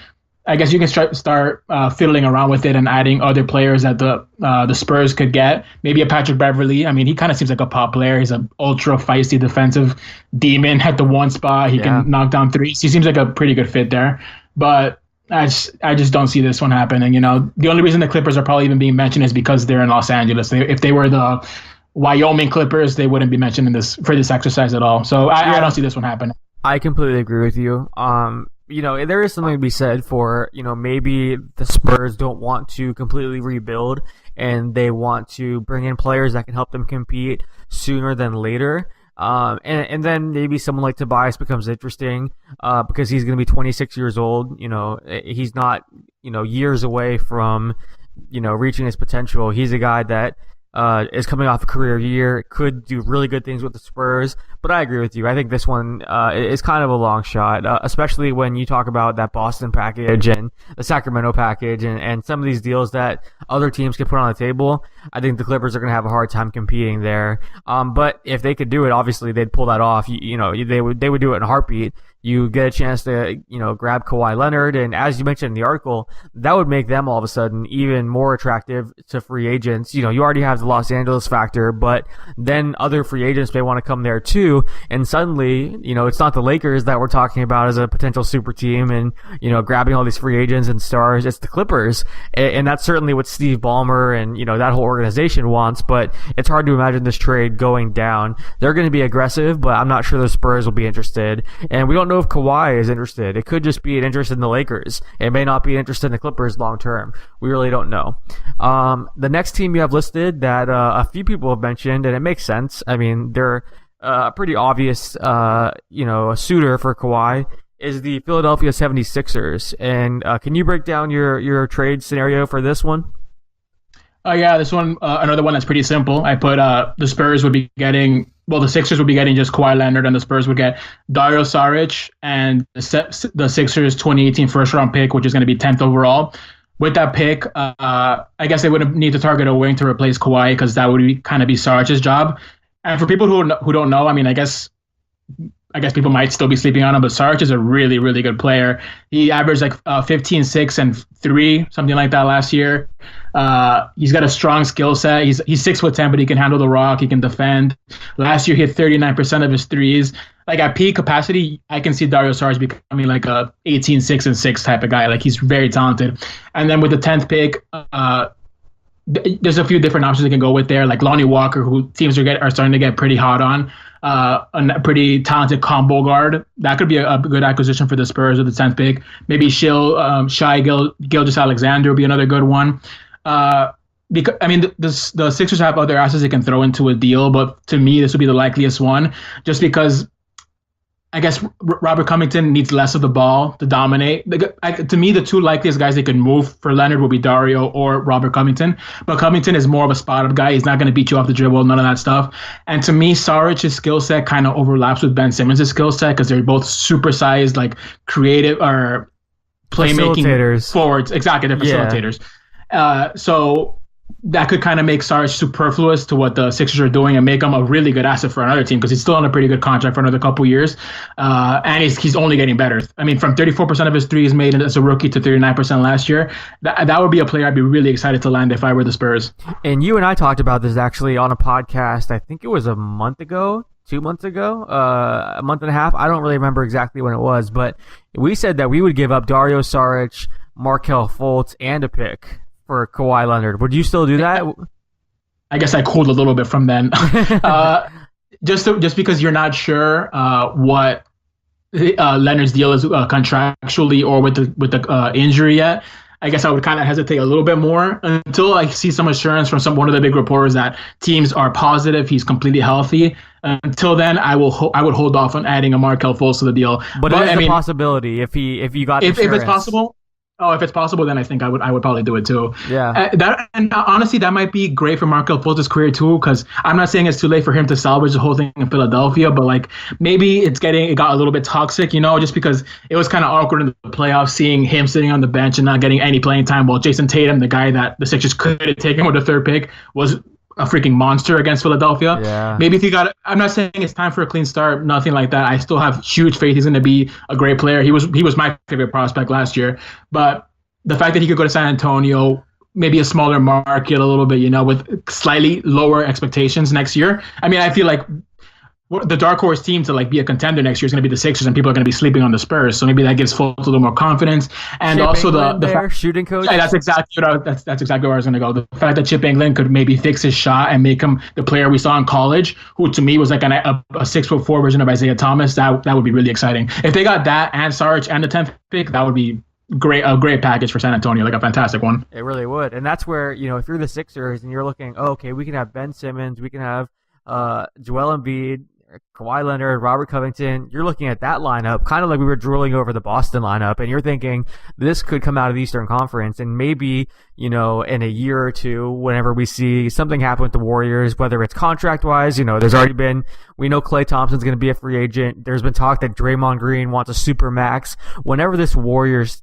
I guess you can start fiddling around with it and adding other players that the Spurs could get. Maybe a Patrick Beverley. I mean, he kind of seems like a pop player. He's an ultra feisty defensive demon at the one spot. He can knock down threes. He seems like a pretty good fit there, but I just don't see this one happening. The only reason the Clippers are probably even being mentioned is because they're in Los Angeles. If they were the Wyoming Clippers, they wouldn't be mentioned for this exercise at all. So I don't see this one happening. I completely agree with you. There is something to be said for, maybe the Spurs don't want to completely rebuild and they want to bring in players that can help them compete sooner than later. And then maybe someone like Tobias becomes interesting because he's going to be 26 years old. He's not, years away from, reaching his potential. He's a guy that is coming off a career year, could do really good things with the Spurs. But I agree with you. I think this one is kind of a long shot, especially when you talk about that Boston package and the Sacramento package and some of these deals that other teams can put on the table. I think the Clippers are going to have a hard time competing there. But if they could do it, obviously they'd pull that off. They would do it in a heartbeat. You get a chance to, grab Kawhi Leonard. And as you mentioned in the article, that would make them all of a sudden even more attractive to free agents. You already have the Los Angeles factor, but then other free agents may want to come there too. And suddenly, it's not the Lakers that we're talking about as a potential super team and, grabbing all these free agents and stars. It's the Clippers. And that's certainly what Steve Ballmer and, that whole organization wants. But it's hard to imagine this trade going down. They're going to be aggressive, but I'm not sure the Spurs will be interested. And we don't know if Kawhi is interested. It could just be an interest in the Lakers. It may not be an interest in the Clippers long term. We really don't know. The next team you have listed that a few people have mentioned, and it makes sense. I mean, they're a pretty obvious, a suitor for Kawhi, is the Philadelphia 76ers. And can you break down your trade scenario for this one? Yeah, this one, another one that's pretty simple. I put the Spurs would be getting, the Sixers would be getting just Kawhi Leonard, and the Spurs would get Dario Saric and the Sixers 2018 first-round pick, which is going to be 10th overall. With that pick, I guess they would need to target a wing to replace Kawhi because that would kind of be Saric's job. And for people who don't know, I mean, I guess people might still be sleeping on him, but Saric is a really, really good player. He averaged like 15, 6, and 3, something like that last year. He's got a strong skill set. He's 6'10", but he can handle the rock. He can defend. Last year, he hit 39% of his threes. Like at peak capacity, I can see Dario Saric becoming like a 18, 6, and 6 type of guy. Like he's very talented. And then with the 10th pick, there's a few different options they can go with there, like Lonnie Walker, who teams are starting to get pretty hot on. A pretty talented combo guard. That could be a good acquisition for the Spurs with the 10th pick. Maybe Shai Gilgeous-Alexander would be another good one. Because I mean, the Sixers have other assets they can throw into a deal, but to me, this would be the likeliest one, just because I guess Robert Covington needs less of the ball to dominate. To me, the two likeliest guys they could move for Leonard will be Dario or Robert Covington. But Covington is more of a spot-up guy. He's not going to beat you off the dribble, none of that stuff. And to me, Saric's skill set kind of overlaps with Ben Simmons' skill set because they're both super-sized, like creative or playmaking forwards. Exactly, they're facilitators. Yeah. So that could kind of make Saric superfluous to what the Sixers are doing and make him a really good asset for another team because he's still on a pretty good contract for another couple years. And he's only getting better. I mean, from 34% of his threes made as a rookie to 39% last year, that would be a player I'd be really excited to land if I were the Spurs. And you and I talked about this actually on a podcast, I think it was a month ago, 2 months ago, a month and a half. I don't really remember exactly when it was, but we said that we would give up Dario Saric, Markelle Fultz, and a pick for Kawhi Leonard. Would you still do that? I guess I cooled a little bit from then. Just because you're not sure what Leonard's deal is contractually or with the injury yet. I guess I would kind of hesitate a little bit more until I see some assurance from one of the big reporters that teams are positive he's completely healthy. Until then, I would hold off on adding a Markelle Fultz to the deal. But it is a possibility if you got if it's possible. Oh, if it's possible, then I think I would probably do it too. Yeah. Honestly, that might be great for Markelle Fultz's career too, because I'm not saying it's too late for him to salvage the whole thing in Philadelphia, but like maybe it got a little bit toxic, just because it was kind of awkward in the playoffs seeing him sitting on the bench and not getting any playing time, while Jason Tatum, the guy that the Sixers could have taken with the third pick, was a freaking monster against Philadelphia. Yeah. Maybe if I'm not saying it's time for a clean start, nothing like that. I still have huge faith he's going to be a great player. He was my favorite prospect last year, but the fact that he could go to San Antonio, maybe a smaller market a little bit, with slightly lower expectations next year. I mean, I feel like the dark horse team to like be a contender next year is going to be the Sixers, and people are going to be sleeping on the Spurs. So maybe that gives Fultz a little more confidence, and Chip also the shooting coach. Yeah, that's exactly where I was going to go. The fact that Chip England could maybe fix his shot and make him the player we saw in college, who to me was like a 6'4" version of Isaiah Thomas. That would be really exciting. If they got that and Saric and the 10th pick, that would be a great package for San Antonio, like a fantastic one. It really would, and that's where if you're the Sixers and you're looking, okay, we can have Ben Simmons, we can have Joel Embiid, Kawhi Leonard, Robert Covington. You're looking at that lineup, kind of like we were drooling over the Boston lineup, and you're thinking this could come out of the Eastern Conference, and maybe in a year or two, whenever we see something happen with the Warriors, whether it's contract-wise, there's already been, we know Klay Thompson's going to be a free agent. There's been talk that Draymond Green wants a super max. Whenever this Warriors,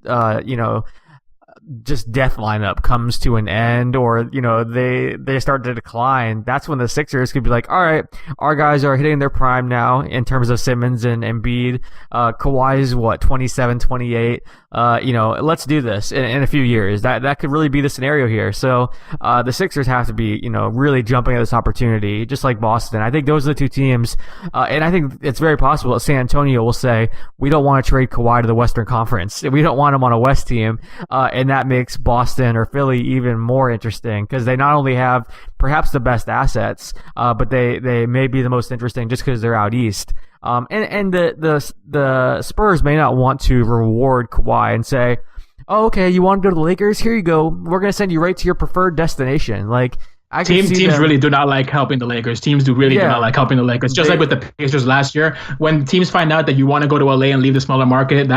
just death lineup comes to an end, or they start to decline, that's when the Sixers could be like, all right, our guys are hitting their prime now in terms of Simmons and Embiid. Kawhi's 27, 28. Let's do this in a few years. That could really be the scenario here. So the Sixers have to be really jumping at this opportunity, just like Boston. I think those are the two teams, and I think it's very possible that San Antonio will say, we don't want to trade Kawhi to the Western Conference. We don't want him on a West team, and that makes Boston or Philly even more interesting, because they not only have perhaps the best assets, but they may be the most interesting just because they're out east. And the Spurs may not want to reward Kawhi and say, oh, okay, you want to go to the Lakers? Here you go. We're going to send you right to your preferred destination. Like, Teams really do not like helping the Lakers. Teams do not like helping the Lakers. Just like with the Pacers last year, when teams find out that you want to go to LA and leave the smaller market,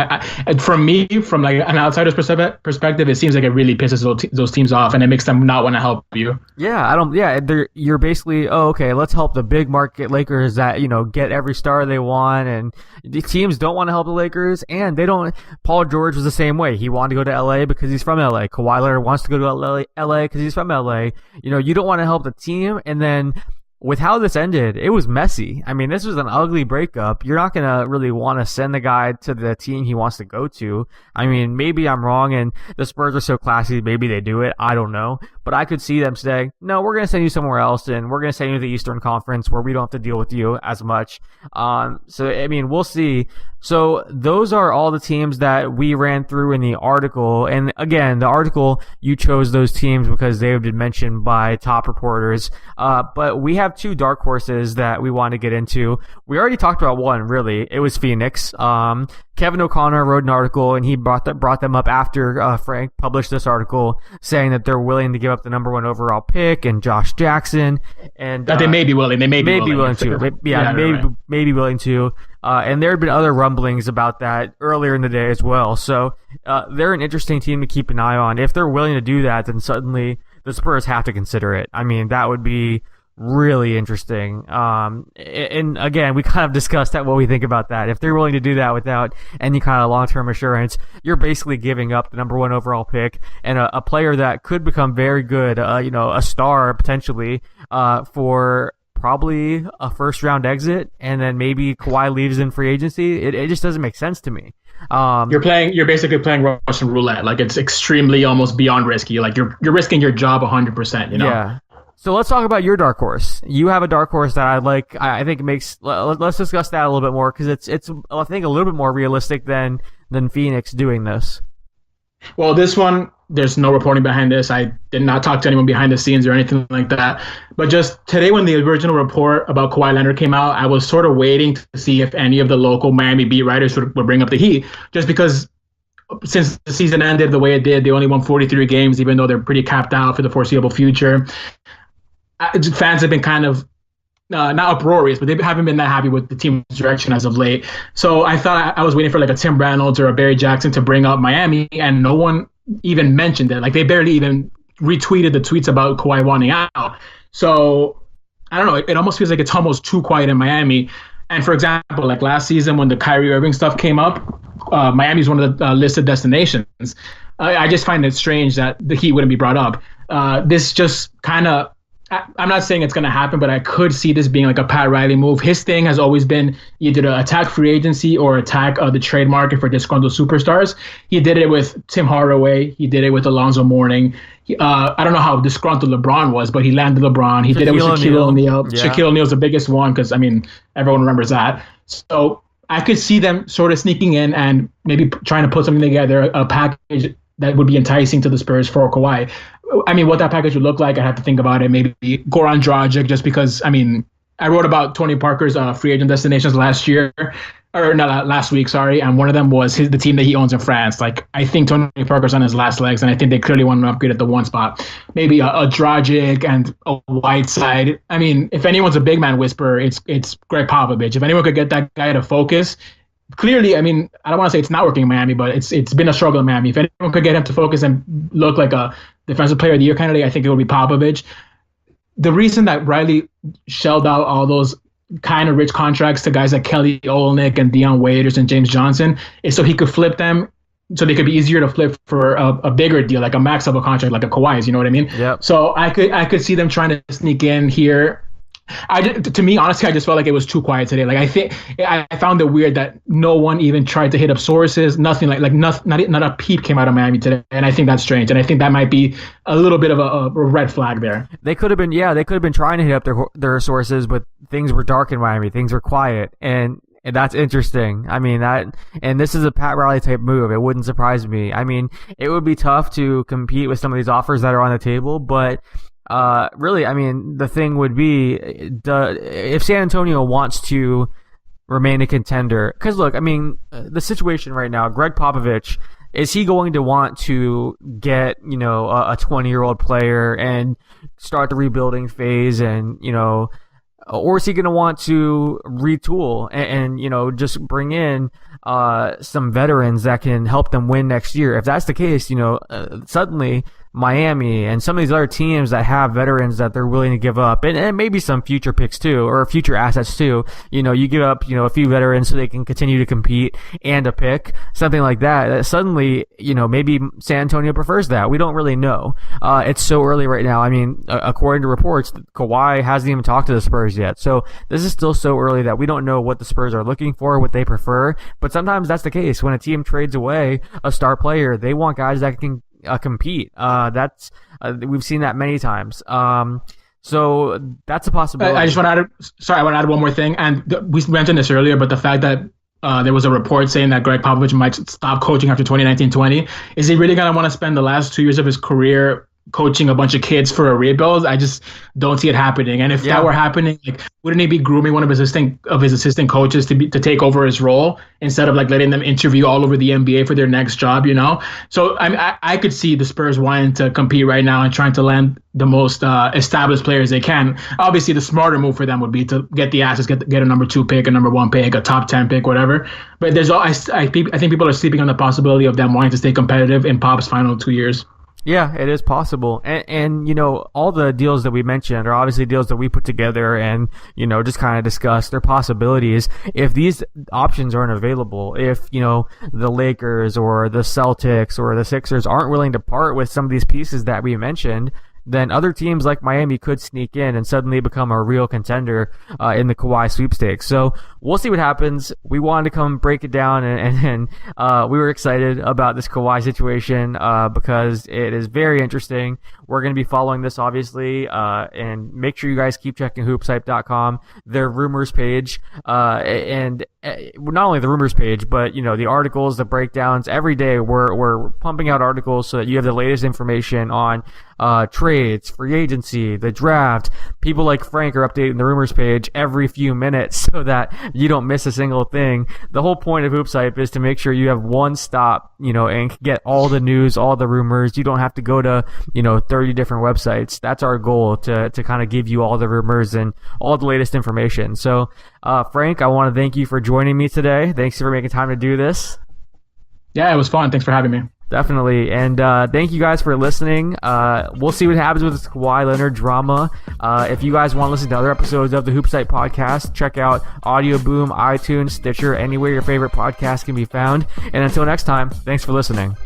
for me, from like an outsider's perspective, it seems like it really pisses those teams off, and it makes them not want to help you. You're basically, okay, let's help the big market Lakers that get every star they want, and the teams don't want to help the Lakers, and they don't. Paul George was the same way. He wanted to go to LA because he's from LA. Kawhi Leonard wants to go to LA because he's from LA. You don't want to help the team, and then with how this ended, it was messy. I mean, this was an ugly breakup. You're not going to really want to send the guy to the team he wants to go to. I mean, maybe I'm wrong and the Spurs are so classy, maybe they do it. I don't know. But I could see them saying, no, we're going to send you somewhere else, and we're going to send you to the Eastern Conference where we don't have to deal with you as much. So, I mean, we'll see. So those are all the teams that we ran through in the article. And again, the article, you chose those teams because they have been mentioned by top reporters. But we have two dark horses that we want to get into. We already talked about one, really. It was Phoenix. Kevin O'Connor wrote an article, and he brought them up after Frank published this artill, saying that they're willing to give up the number 1 overall pick and Josh Jackson, and that they may be willing. They may be willing to. Maybe willing to. And there had been other rumblings about that earlier in the day as well. So they're an interesting team to keep an eye on. If they're willing to do that, then suddenly the Spurs have to consider it. I mean, that would be really interesting. And again, we kind of discussed what we think about that. If they're willing to do that without any kind of long-term assurance, you're basically giving up the number 1 overall pick and a player that could become very good, a star potentially, for probably a first-round exit, and then maybe Kawhi leaves in free agency. It just doesn't make sense to me. You're basically playing Russian roulette. Like, it's extremely almost beyond risky. Like, you're risking your job 100%. Yeah. So let's talk about your dark horse. You have a dark horse that I like. I think it makes. Let's discuss that a little bit more because it's I think a little bit more realistic than Phoenix doing this. Well, this one, there's no reporting behind this. I did not talk to anyone behind the scenes or anything like that. But just today, when the original report about Kawhi Leonard came out, I was sort of waiting to see if any of the local Miami beat writers would bring up the Heat, just because since the season ended the way it did, they only won 43 games, even though they're pretty capped out for the foreseeable future. Fans have been kind of not uproarious, but they haven't been that happy with the team's direction as of late. So I thought I was waiting for like a Tim Reynolds or a Barry Jackson to bring up Miami, and no one even mentioned it. Like they barely even retweeted the tweets about Kawhi wanting out. So I don't know. It almost feels like it's almost too quiet in Miami. And for example, like last season when the Kyrie Irving stuff came up, Miami is one of the listed destinations. I just find it strange that the Heat wouldn't be brought up. This just kind of, I'm not saying it's going to happen, but I could see this being like a Pat Riley move. His thing has always been either to attack free agency or attack the trade market for disgruntled superstars. He did it with Tim Hardaway. He did it with Alonzo Mourning. I don't know how disgruntled LeBron was, but he landed LeBron. He did it with Shaquille O'Neal. Yeah. Shaquille O'Neal's the biggest one because, I mean, everyone remembers that. So I could see them sort of sneaking in and maybe trying to put something together, a package that would be enticing to the Spurs for Kawhi. I mean, what that package would look like, I have to think about it. Maybe Goran Dragic, just because, I mean, I wrote about Tony Parker's free agent destinations last week, and one of them was the team that he owns in France. Like, I think Tony Parker's on his last legs, and I think they clearly want to upgrade at the one spot. Maybe a Dragic and a Whiteside. I mean, if anyone's a big man whisperer, it's Greg Popovich. If anyone could get that guy to focus, clearly, I mean, I don't want to say it's not working in Miami, but it's been a struggle in Miami. If anyone could get him to focus and look like a defensive player of the year candidate, I think it would be Popovich. The reason that Riley shelled out all those kind of rich contracts to guys like Kelly Olynyk and Dion Waiters and James Johnson is so he could flip them, so they could be easier to flip for a bigger deal, like a max level contract, like a Kawhi's. You know what I mean? Yep. So I could see them trying to sneak in here. To me, honestly, I just felt like it was too quiet today. Like I found it weird that no one even tried to hit up sources. Nothing not a peep came out of Miami today, and I think that's strange. And I think that might be a little bit of a red flag there. They could have been trying to hit up their sources, but things were dark in Miami. Things were quiet, and that's interesting. I mean, and this is a Pat Riley type move. It wouldn't surprise me. I mean, it would be tough to compete with some of these offers that are on the table, but really, I mean, the thing would be, if San Antonio wants to remain a contender, because look, I mean, the situation right now, Greg Popovich, is he going to want to get, a 20-year-old player and start the rebuilding phase and, or is he going to want to retool and just bring in some veterans that can help them win next year? If that's the case, suddenly Miami and some of these other teams that have veterans that they're willing to give up, and maybe some future picks too, or future assets too. You give up, a few veterans so they can continue to compete and a pick, something like that. Suddenly, maybe San Antonio prefers that. We don't really know. It's so early right now. I mean, according to reports, Kawhi hasn't even talked to the Spurs yet. So this is still so early that we don't know what the Spurs are looking for, what they prefer. But sometimes that's the case. When a team trades away a star player, they want guys that can compete. We've seen that many times. So that's a possibility. I want to add one more thing. And we mentioned this earlier, but the fact that there was a report saying that Greg Popovich might stop coaching after 2019-20. Is he really going to want to spend the last 2 years of his career coaching a bunch of kids for a rebuild? I just don't see it happening. And if that were happening, like, wouldn't he be grooming one of his assistant coaches to take over his role instead of like letting them interview all over the NBA for their next job? So I could see the Spurs wanting to compete right now and trying to land the most established players they can. Obviously, the smarter move for them would be to get the assets, get a number 2 pick, a number 1 pick, a top 10 pick, whatever. But I think people are sleeping on the possibility of them wanting to stay competitive in Pop's final 2 years. Yeah, it is possible. And all the deals that we mentioned are obviously deals that we put together and, just kind of discussed. They're possibilities. If these options aren't available, if, the Lakers or the Celtics or the Sixers aren't willing to part with some of these pieces that we mentioned, then other teams like Miami could sneak in and suddenly become a real contender in the Kawhi sweepstakes. So we'll see what happens. We wanted to come break it down, and we were excited about this Kawhi situation because it is very interesting. We're going to be following this, obviously, and make sure you guys keep checking HoopsHype.com, their rumors page, and not only the rumors page, but the articles, the breakdowns. Every day we're pumping out articles so that you have the latest information on trades, free agency, the draft. People like Frank are updating the rumors page every few minutes so that you don't miss a single thing. The whole point of HoopsHype is to make sure you have one stop, and get all the news, all the rumors. You don't have to go to 30 different websites. That's our goal, to kind of give you all the rumors and all the latest information. So Frank, I want to thank you for joining me today. Thanks for making time to do this. Yeah, it was fun. Thanks for having me. Definitely. And thank you guys for listening. We'll see what happens with this Kawhi Leonard drama. If you guys want to listen to other episodes of the HoopsHype Podcast, check out Audio Boom, iTunes, Stitcher, anywhere your favorite podcast can be found. And until next time, thanks for listening.